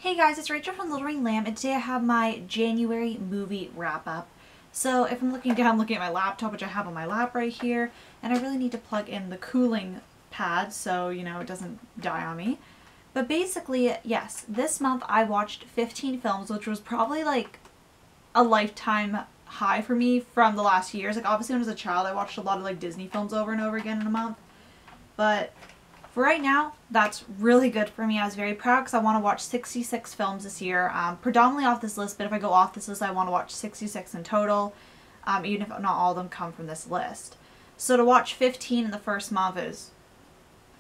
Hey guys, it's Rachel from Little Ring Lamb, and today I have my January movie wrap-up. So if I'm looking down, looking at my laptop, which I have on my lap right here, and I really need to plug in the cooling pad so, it doesn't die on me. But basically, yes, this month I watched 15 films, which was probably like a lifetime high for me from the last years. Like obviously when I was a child, I watched a lot of like Disney films over and over again in a month. But for right now, that's really good for me. I was very proud because I want to watch 66 films this year, predominantly off this list, but if I go off this list, I want to watch 66 in total, even if not all of them come from this list. So to watch 15 in the first month is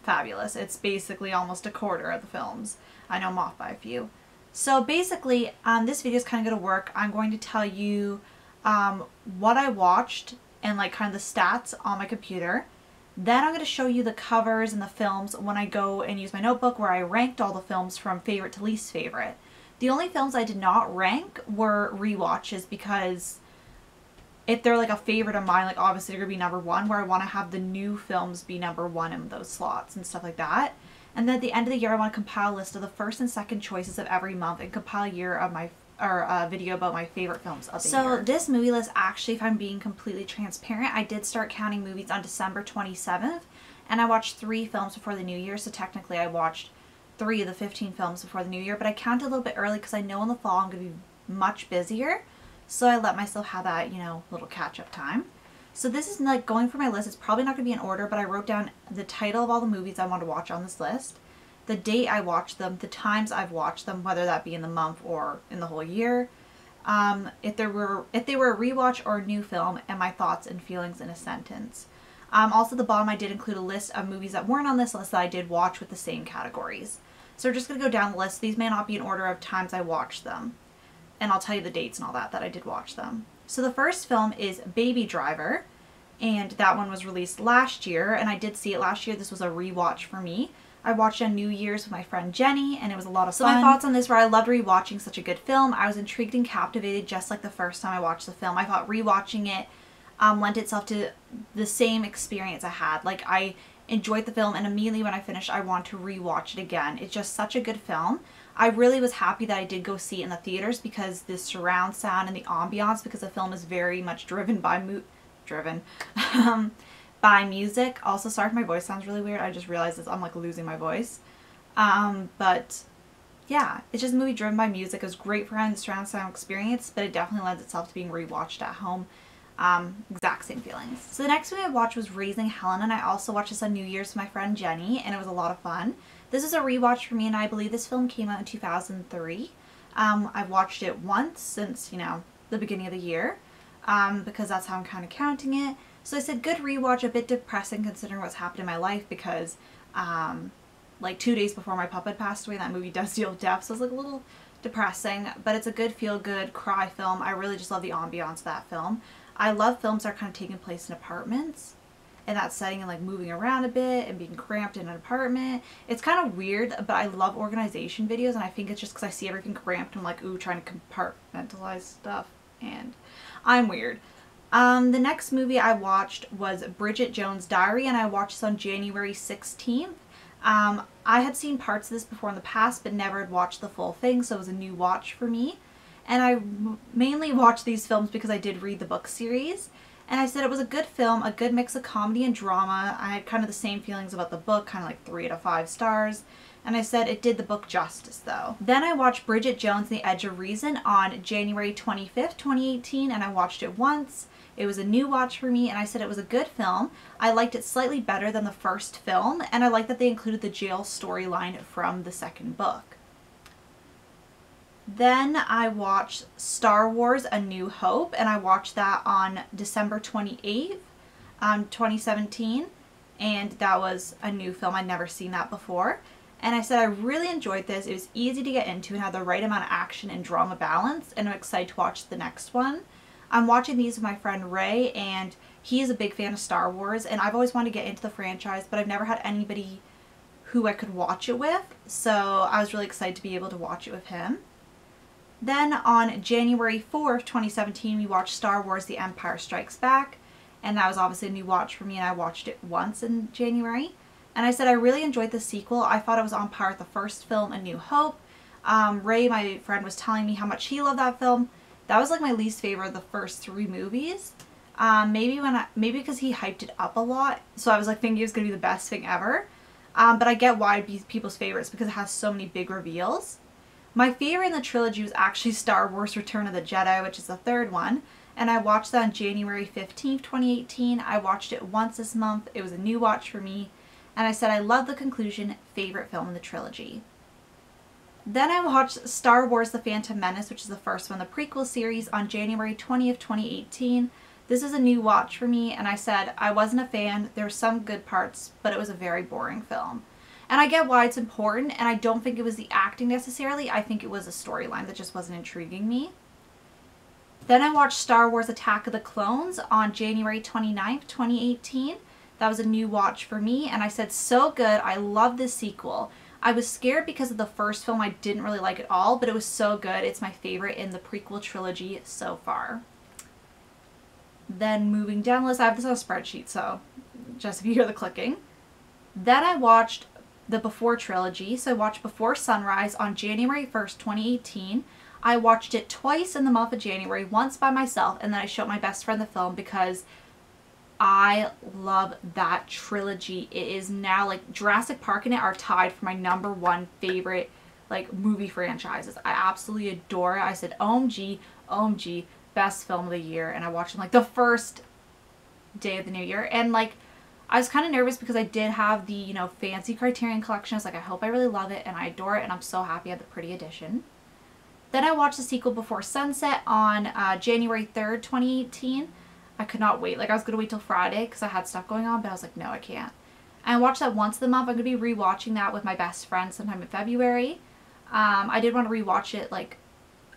fabulous. It's basically almost a quarter of the films. I know I'm off by a few. So basically, this video is kind of going to work. I'm going to tell you what I watched and like kind of the stats on my computer. Then I'm going to show you the covers and the films when I go and use my notebook where I ranked all the films from favorite to least favorite. The only films I did not rank were rewatches because if they're like a favorite of mine, like obviously they're going to be number one, where I want to have the new films be number one in those slots and stuff like that. And then at the end of the year, I want to compile a list of the first and second choices of every month and compile a year of my a video about my favorite films of the year. So this movie list, actually, if I'm being completely transparent, I did start counting movies on December 27th, and I watched 3 films before the new year, so technically I watched 3 of the 15 films before the new year, but I counted a little bit early because I know in the fall I'm going to be much busier, so I let myself have that, little catch-up time. So this is like going for my list. It's probably not going to be in order, but I wrote down the title of all the movies I want to watch on this list, the date I watched them, the times I've watched them, whether that be in the month or in the whole year, if they were a rewatch or a new film, and my thoughts and feelings in a sentence. Also at the bottom I did include a list of movies that weren't on this list that I did watch with the same categories. So we're just going to go down the list. These may not be in order of times I watched them, and I'll tell you the dates and all that I did watch them. So the first film is Baby Driver, and that one was released last year, and I did see it last year. This was a rewatch for me. I watched it on New Year's with my friend Jenny, and it was a lot of fun. So my thoughts on this were I loved rewatching such a good film. I was intrigued and captivated just like the first time I watched the film. I thought rewatching it lent itself to the same experience I had. Like I enjoyed the film, and immediately when I finished, I want to rewatch it again. It's just such a good film. I really was happy that I did go see it in the theaters because the surround sound and the ambiance, because the film is very much driven by by music. Also, sorry if my voice sounds really weird. I just realized this. I'm like losing my voice. But yeah, it's just a movie driven by music. It was great for having the surround sound experience, but it definitely lends itself to being rewatched at home. Exact same feelings. So the next movie I watched was Raising Helen, and I also watched this on New Year's with my friend Jenny, and it was a lot of fun. This is a rewatch for me, and I believe this film came out in 2003. I've watched it once since, the beginning of the year, because that's how I'm kind of counting it. So I said good rewatch, a bit depressing considering what's happened in my life because like 2 days before my pup had passed away, that movie does deal with death, so it's like a little depressing, but it's a good feel-good cry film. I really just love the ambiance of that film. I love films that are kind of taking place in apartments and that setting and like moving around a bit and being cramped in an apartment. It's kind of weird, but I love organization videos, and I think it's just because I see everything cramped and I'm like, ooh, trying to compartmentalize stuff, and I'm weird. The next movie I watched was Bridget Jones' Diary, and I watched this on January 16th. I had seen parts of this before in the past, but never had watched the full thing, so it was a new watch for me. And I mainly watched these films because I did read the book series, and I said it was a good film, a good mix of comedy and drama. I had kind of the same feelings about the book, kind of like 3 out of 5 stars. And I said it did the book justice, though. Then I watched Bridget Jones' The Edge of Reason on January 25th, 2018, and I watched it once. It was a new watch for me, and I said it was a good film. I liked it slightly better than the first film, and I liked that they included the jail storyline from the second book. Then I watched Star Wars: A New Hope, and I watched that on December 28th, 2017, and that was a new film. I'd never seen that before. And I said I really enjoyed this. It was easy to get into and had the right amount of action and drama balance, and I'm excited to watch the next one. I'm watching these with my friend Ray, and he is a big fan of Star Wars, and I've always wanted to get into the franchise, but I've never had anybody who I could watch it with, so I was really excited to be able to watch it with him. Then on January 4th, 2017, we watched Star Wars: The Empire Strikes Back, and that was obviously a new watch for me, and I watched it once in January. And I said I really enjoyed the sequel. I thought it was on par with the first film, A New Hope. Ray, my friend, was telling me how much he loved that film. That was like my least favorite of the first 3 movies. Maybe because he hyped it up a lot, so I was like thinking it was gonna be the best thing ever. But I get why it'd be people's favorites because it has so many big reveals. My favorite in the trilogy was actually Star Wars Return of the Jedi, which is the 3rd one. And I watched that on January 15th, 2018. I watched it once this month. It was a new watch for me. And I said I love the conclusion, favorite film in the trilogy. Then I watched Star Wars The Phantom Menace, which is the first one, the prequel series, on January 20th, 2018. This is a new watch for me, and I said I wasn't a fan. There were some good parts, but it was a very boring film. And I get why it's important, and I don't think it was the acting necessarily. I think it was a storyline that just wasn't intriguing me. Then I watched Star Wars Attack of the Clones on January 29th, 2018. That was a new watch for me, and I said, so good. I love this sequel. I was scared because of the first film. I didn't really like it all, but it was so good. It's my favorite in the prequel trilogy so far. Then moving down the list, I have this on a spreadsheet, so just if you hear the clicking. Then I watched the Before trilogy, so I watched Before Sunrise on January 1st, 2018. I watched it twice in the month of January, once by myself, and then I showed my best friend the film because I love that trilogy. It is now, like, Jurassic Park and it are tied for my #1 favorite, like, movie franchises. I absolutely adore it. I said, OMG, OMG, best film of the year, and I watched them, like, the first day of the new year, and, like, I was kind of nervous because I did have the, you know, fancy Criterion collection. I was like, I hope I really love it, and I adore it, and I'm so happy I had the pretty edition. Then I watched the sequel Before Sunset on January 3rd, 2018. I could not wait. Like, I was going to wait till Friday because I had stuff going on, but I was like, no, I can't. And I watched that once a month. I'm going to be rewatching that with my best friend sometime in February. I did want to rewatch it, like,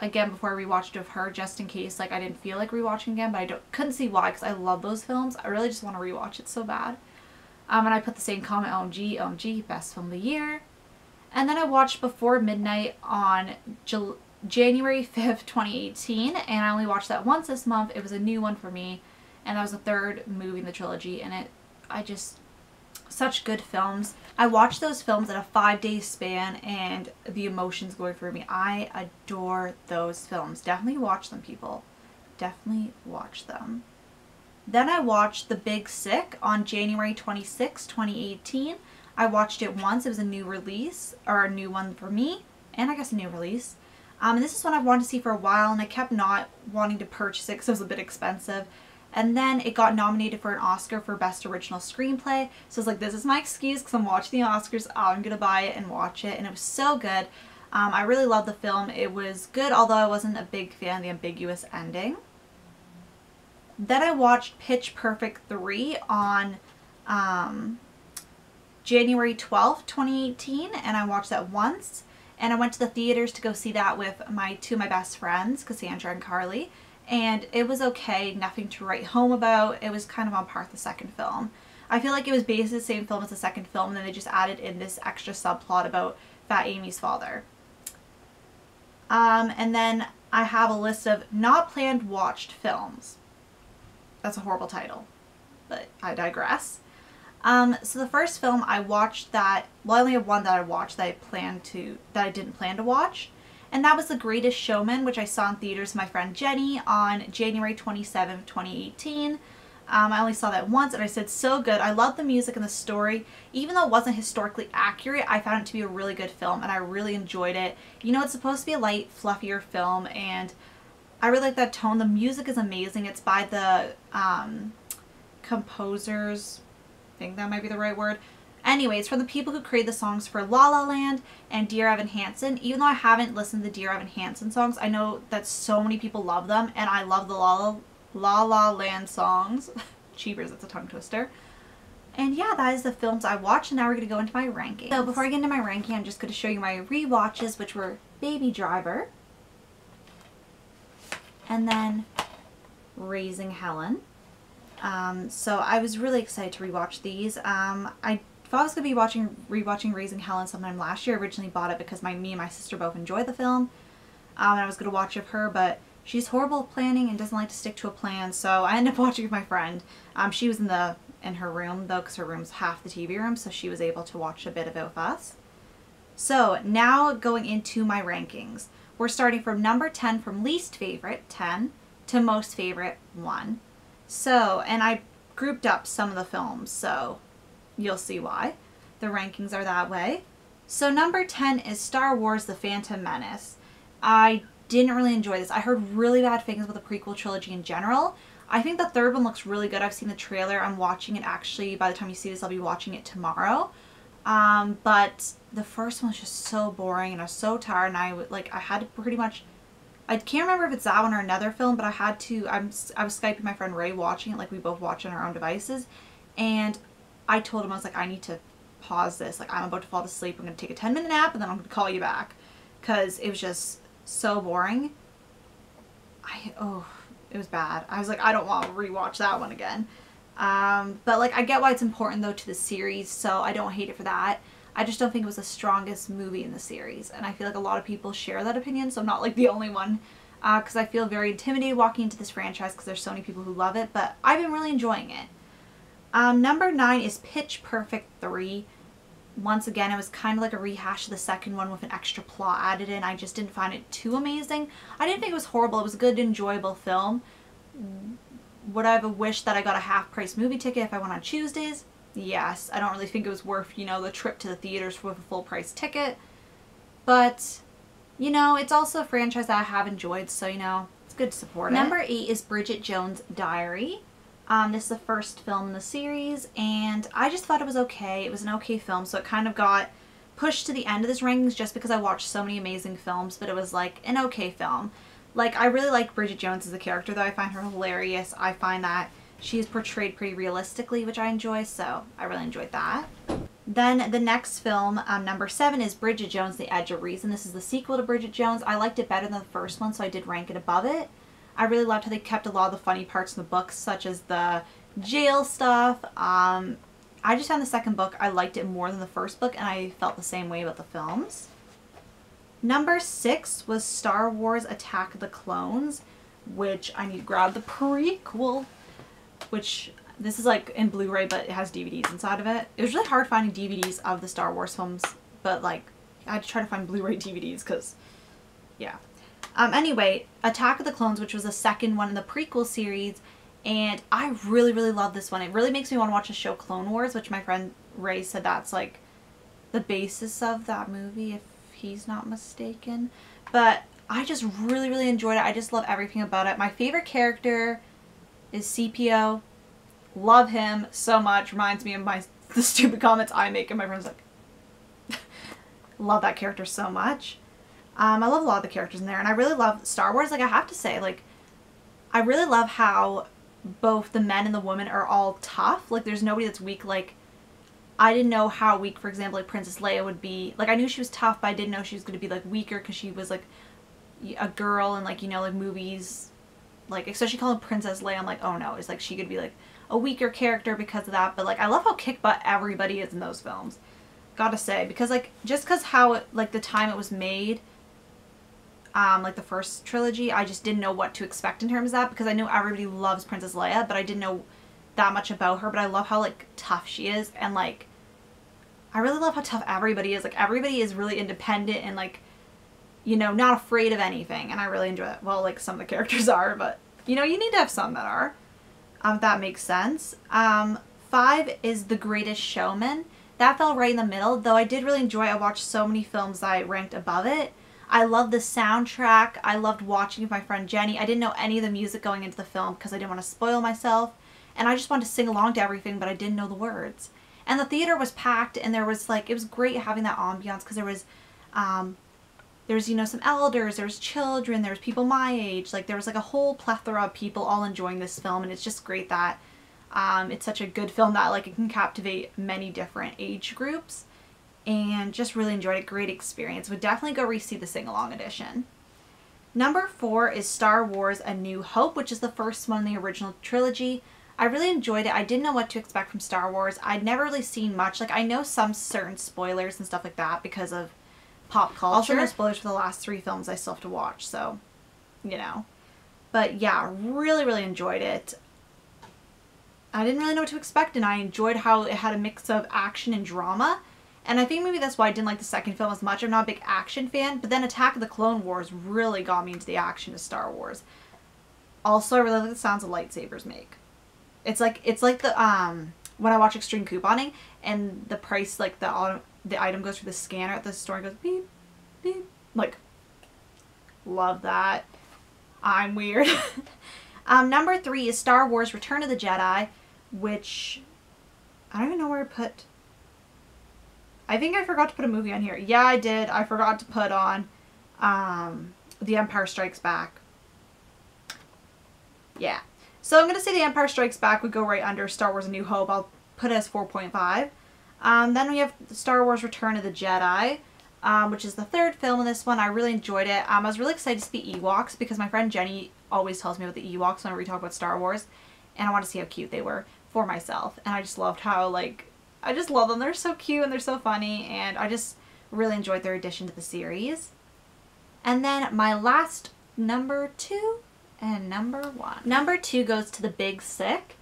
again before I rewatched it with her, just in case, like, I didn't feel like rewatching again, but I couldn't see why because I love those films. I really just want to rewatch it so bad. And I put the same comment, OMG, OMG, best film of the year. And then I watched Before Midnight on January 5th, 2018, and I only watched that once this month. It was a new one for me, and that was the 3rd movie in the trilogy, and such good films. I watched those films in a 5-day span, and the emotions going through me. I adore those films. Definitely watch them, people. Definitely watch them. Then I watched The Big Sick on January 26, 2018. I watched it once. It was a new release, or a new one for me, and I guess a new release. And this is one I've wanted to see for a while, and I kept not wanting to purchase it because it was a bit expensive. And then it got nominated for an Oscar for Best Original Screenplay. So I was like, this is my excuse because I'm watching the Oscars. I'm going to buy it and watch it. And it was so good. I really loved the film. It was good, although I wasn't a big fan of the ambiguous ending. Then I watched Pitch Perfect 3 on January 12th, 2018. And I watched that once. And I went to the theaters to go see that with two of my best friends, Cassandra and Carly. And it was okay, nothing to write home about. It was kind of on par with the second film. I feel like it was basically the same film as the second film, and then they just added in this extra subplot about Fat Amy's father. And then I have a list of not planned watched films. That's a horrible title, but I digress. So the first film I watched I only have one that I watched that I didn't plan to watch. And that was The Greatest Showman, which I saw in theaters with my friend Jenny on January 27th, 2018. I only saw that once, and I said, so good. I love the music and the story. Even though it wasn't historically accurate, I found it to be a really good film, and I really enjoyed it. You know, it's supposed to be a light, fluffier film, and I really like that tone. The music is amazing. It's by the composers, I think that might be the right word. Anyways, from the people who created the songs for La La Land and Dear Evan Hansen. Even though I haven't listened to the Dear Evan Hansen songs, I know that so many people love them, and I love the La La Land songs. Cheapers, that's a tongue twister. And yeah, that is the films I watched, and now we're going to go into my ranking. So before I get into my ranking, I'm just going to show you my rewatches, which were Baby Driver, and then Raising Helen. So I was really excited to rewatch these. I thought I was going to be rewatching Raising Helen sometime last year. I originally bought it because me and my sister both enjoyed the film. And I was going to watch it with her, but she's horrible at planning and doesn't like to stick to a plan, so I ended up watching with my friend. She was in her room, though, because her room's half the TV room, so she was able to watch a bit of it with us. So now going into my rankings. We're starting from number 10 from least favorite, 10, to most favorite, 1. So, and I grouped up some of the films, so you'll see why the rankings are that way. So number 10 is Star Wars The Phantom Menace. I didn't really enjoy this. I heard really bad things about the prequel trilogy in general. I think the third one looks really good. I've seen the trailer. I'm watching it actually. By the time you see this, I'll be watching it tomorrow. But the first one was just so boring and I was so tired, and I had to pretty much, I can't remember if it's that one or another film, but I was Skyping my friend Ray watching it, like we both watch on our own devices, and I told him, I was like, I need to pause this, like I'm about to fall asleep, I'm going to take a 10-minute nap and then I'm going to call you back, because it was just so boring. It was bad. I was like, I don't want to rewatch that one again. But like I get why it's important though to the series, so I don't hate it for that. I just don't think it was the strongest movie in the series, and I feel like a lot of people share that opinion, so I'm not like the only one, because I feel very intimidated walking into this franchise because there's so many people who love it, but I've been really enjoying it. Number 9 is Pitch Perfect 3. Once again, it was kind of like a rehash of the second one with an extra plot added in. I just didn't find it too amazing. I didn't think it was horrible. It was a good, enjoyable film. Would I have wished that I got a half-price movie ticket if I went on Tuesdays? Yes. I don't really think it was worth, the trip to the theaters with a full-price ticket. But, it's also a franchise that I have enjoyed, so, it's good to support it. Number 8 is Bridget Jones' Diary. This is the first film in the series, and I just thought it was okay. It was an okay film, so it kind of got pushed to the end of this rankings just because I watched so many amazing films, but it was like an okay film. Like, I really like Bridget Jones as a character, though. I find her hilarious. I find that she is portrayed pretty realistically, which I enjoy, so I really enjoyed that. Then the next film, number 7, is Bridget Jones, The Edge of Reason. This is the sequel to Bridget Jones. I liked it better than the first one, so I did rank it above it. I really loved how they kept a lot of the funny parts in the books, such as the jail stuff. I just found the second book, I liked it more than the first book, and I felt the same way about the films. Number 6 was Star Wars Attack of the Clones, which I need to grab the prequel, which this is like in Blu-ray, but it has DVDs inside of it. It was really hard finding DVDs of the Star Wars films, but like I had to try to find Blu-ray DVDs because, yeah. Anyway, Attack of the Clones, which was the second one in the prequel series, and I really, really love this one. It really makes me want to watch the show Clone Wars, which my friend Ray said that's like the basis of that movie, if he's not mistaken. But I just really, really enjoyed it. I just love everything about it. My favorite character is C-PO. Love him so much. Reminds me of the stupid comments I make, and my friend's like, love that character so much. I love a lot of the characters in there, and I really love Star Wars. Like, I have to say, like, I really love how both the men and the women are all tough. Like, there's nobody that's weak. Like, I didn't know how weak, for example, like Princess Leia would be. Like, I knew she was tough, but I didn't know she was going to be, like, weaker because she was, like, a girl and, like, like, movies. Like, especially calling Princess Leia, I'm like, oh, no. It's like she could be, like, a weaker character because of that. But, like, I love how kick-butt everybody is in those films. Gotta say. Because, like, just because how, like, the time it was made, like the first trilogy, I just didn't know what to expect in terms of that, because I know everybody loves Princess Leia, but I didn't know that much about her. But I love how, like, tough she is, and, like, I really love how tough everybody is. Like, everybody is really independent and, like, not afraid of anything, and I really enjoy it. Well, like, some of the characters are, but, you need to have some that are, if that makes sense. 5 is The Greatest Showman. That fell right in the middle, though I did really enjoy it. I watched so many films that I ranked above it. I loved the soundtrack. I loved watching with my friend Jenny. I didn't know any of the music going into the film because I didn't want to spoil myself. And I just wanted to sing along to everything, but I didn't know the words. And the theater was packed, and there was, like, it was great having that ambiance because there was, some elders, there was children, there was people my age. Like, there was, like, a whole plethora of people all enjoying this film, and it's just great that it's such a good film that, like, it can captivate many different age groups. And just really enjoyed it. Great experience. Would definitely go re-see the sing-along edition. Number 4 is Star Wars A New Hope, which is the first one in the original trilogy. I really enjoyed it. I didn't know what to expect from Star Wars. I'd never really seen much. Like, I know some certain spoilers and stuff like that because of pop culture. Also, no spoilers for the last 3 films I still have to watch, so, But yeah, really, really enjoyed it. I didn't really know what to expect, and I enjoyed how it had a mix of action and drama. And I think maybe that's why I didn't like the second film as much. I'm not a big action fan, but then Attack of the Clone Wars really got me into the action of Star Wars. Also, I really like the sounds of lightsabers make. It's like the when I watch Extreme Couponing and the price, like the item goes through the scanner at the store and goes beep, beep. Like, love that. I'm weird. Number 3 is Star Wars Return of the Jedi, which I don't even know where to put. I think I forgot to put a movie on here. Yeah, I did. I forgot to put on The Empire Strikes Back. Yeah. So I'm going to say The Empire Strikes Back would go right under Star Wars A New Hope. I'll put it as 4.5. Then we have Star Wars Return of the Jedi, which is the 3rd film in this one. I really enjoyed it. I was really excited to see the Ewoks because my friend Jenny always tells me about the Ewoks whenever we talk about Star Wars. And I want to see how cute they were for myself. And I just loved how, like, I just love them. They're so cute and they're so funny. And I just really enjoyed their addition to the series. And then my last number 2 and number 1. Number 2 goes to The Big Sick.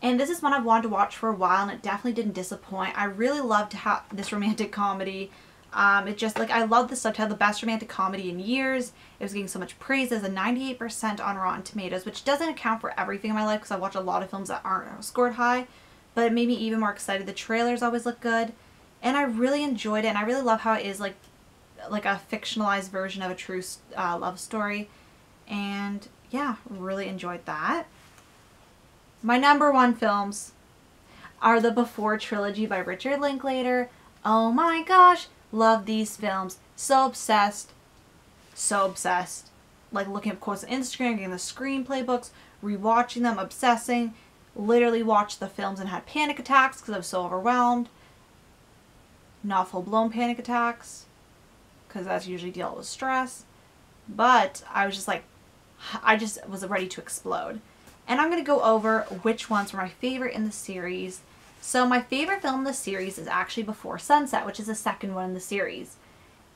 And this is one I've wanted to watch for a while, and it definitely didn't disappoint. I really loved this romantic comedy. It just, like, I love the subtitle, The Best Romantic Comedy in Years. It was getting so much praise. There's a 98% on Rotten Tomatoes, which doesn't account for everything in my life because I watch a lot of films that aren't scored high. But it made me even more excited. The trailers always look good. And I really enjoyed it, and I really love how it is, like a fictionalized version of a true love story. And, yeah, really enjoyed that. My number 1 films are the Before trilogy by Richard Linklater. Oh my gosh, love these films. So obsessed. So obsessed. Like looking up quotes on Instagram, getting the screenplay books, rewatching them, obsessing. Literally watched the films and had panic attacks because I was so overwhelmed. Not full-blown panic attacks because that's usually dealt with stress. But I was just like, I just was ready to explode. And I'm going to go over which ones were my favorite in the series. So my favorite film in the series is actually Before Sunset, which is the 2nd one in the series.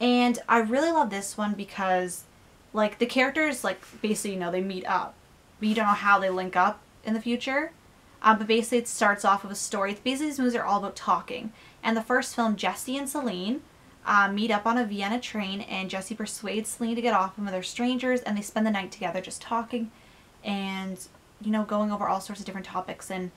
And I really love this one because, like, the characters, like, basically, you know, they meet up. But you don't know how they link up in the future. But basically it starts off with a story. Basically these movies are all about talking. And the first film, Jesse and Celine meet up on a Vienna train, and Jesse persuades Celine to get off him. They're strangers, and they spend the night together just talking and, you know, going over all sorts of different topics. And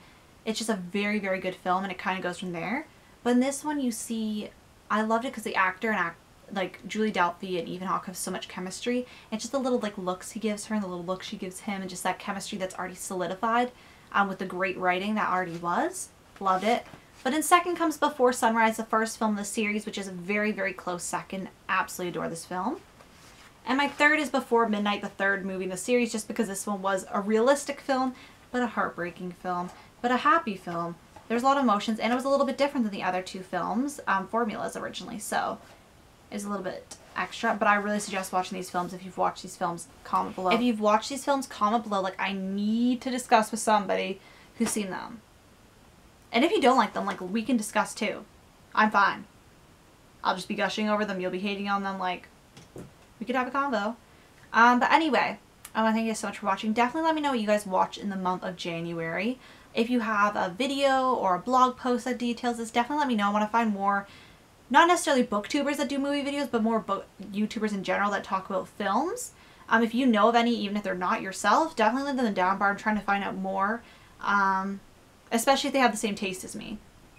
it's just a very, very good film, and it kind of goes from there. But in this one you see, I loved it because the actor and like Julie Delpy and Ethan Hawke have so much chemistry. And just the little like looks he gives her and the little look she gives him, and just that chemistry that's already solidified with the great writing that already was. Loved it. But in second comes Before Sunrise, the first film in the series, which is a very, very close second. Absolutely adore this film. And my third is Before Midnight, the 3rd movie in the series, just because this one was a realistic film, but a heartbreaking film, but a happy film. There's a lot of emotions, and it was a little bit different than the other 2 films, formulas originally, so it was a little bit extra. But I really suggest watching these films. If you've watched these films, comment below. If you've watched these films, comment below. Like, I need to discuss with somebody who's seen them. And if you don't like them, like, we can discuss too. I'm fine. I'll just be gushing over them. You'll be hating on them. Like, we could have a convo. But anyway, I want to thank you so much for watching. Definitely let me know what you guys watch in the month of January. If you have a video or a blog post that details this, definitely let me know. I want to find more, not necessarily booktubers that do movie videos, but more YouTubers in general that talk about films. If you know of any, even if they're not yourself, definitely leave them in the down bar. I'm trying to find out more. Especially if they have the same taste as me.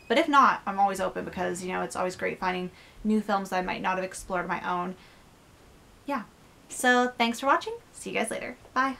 But if not, I'm always open because, you know, it's always great finding new films that I might not have explored on my own. Yeah. So, thanks for watching. See you guys later. Bye.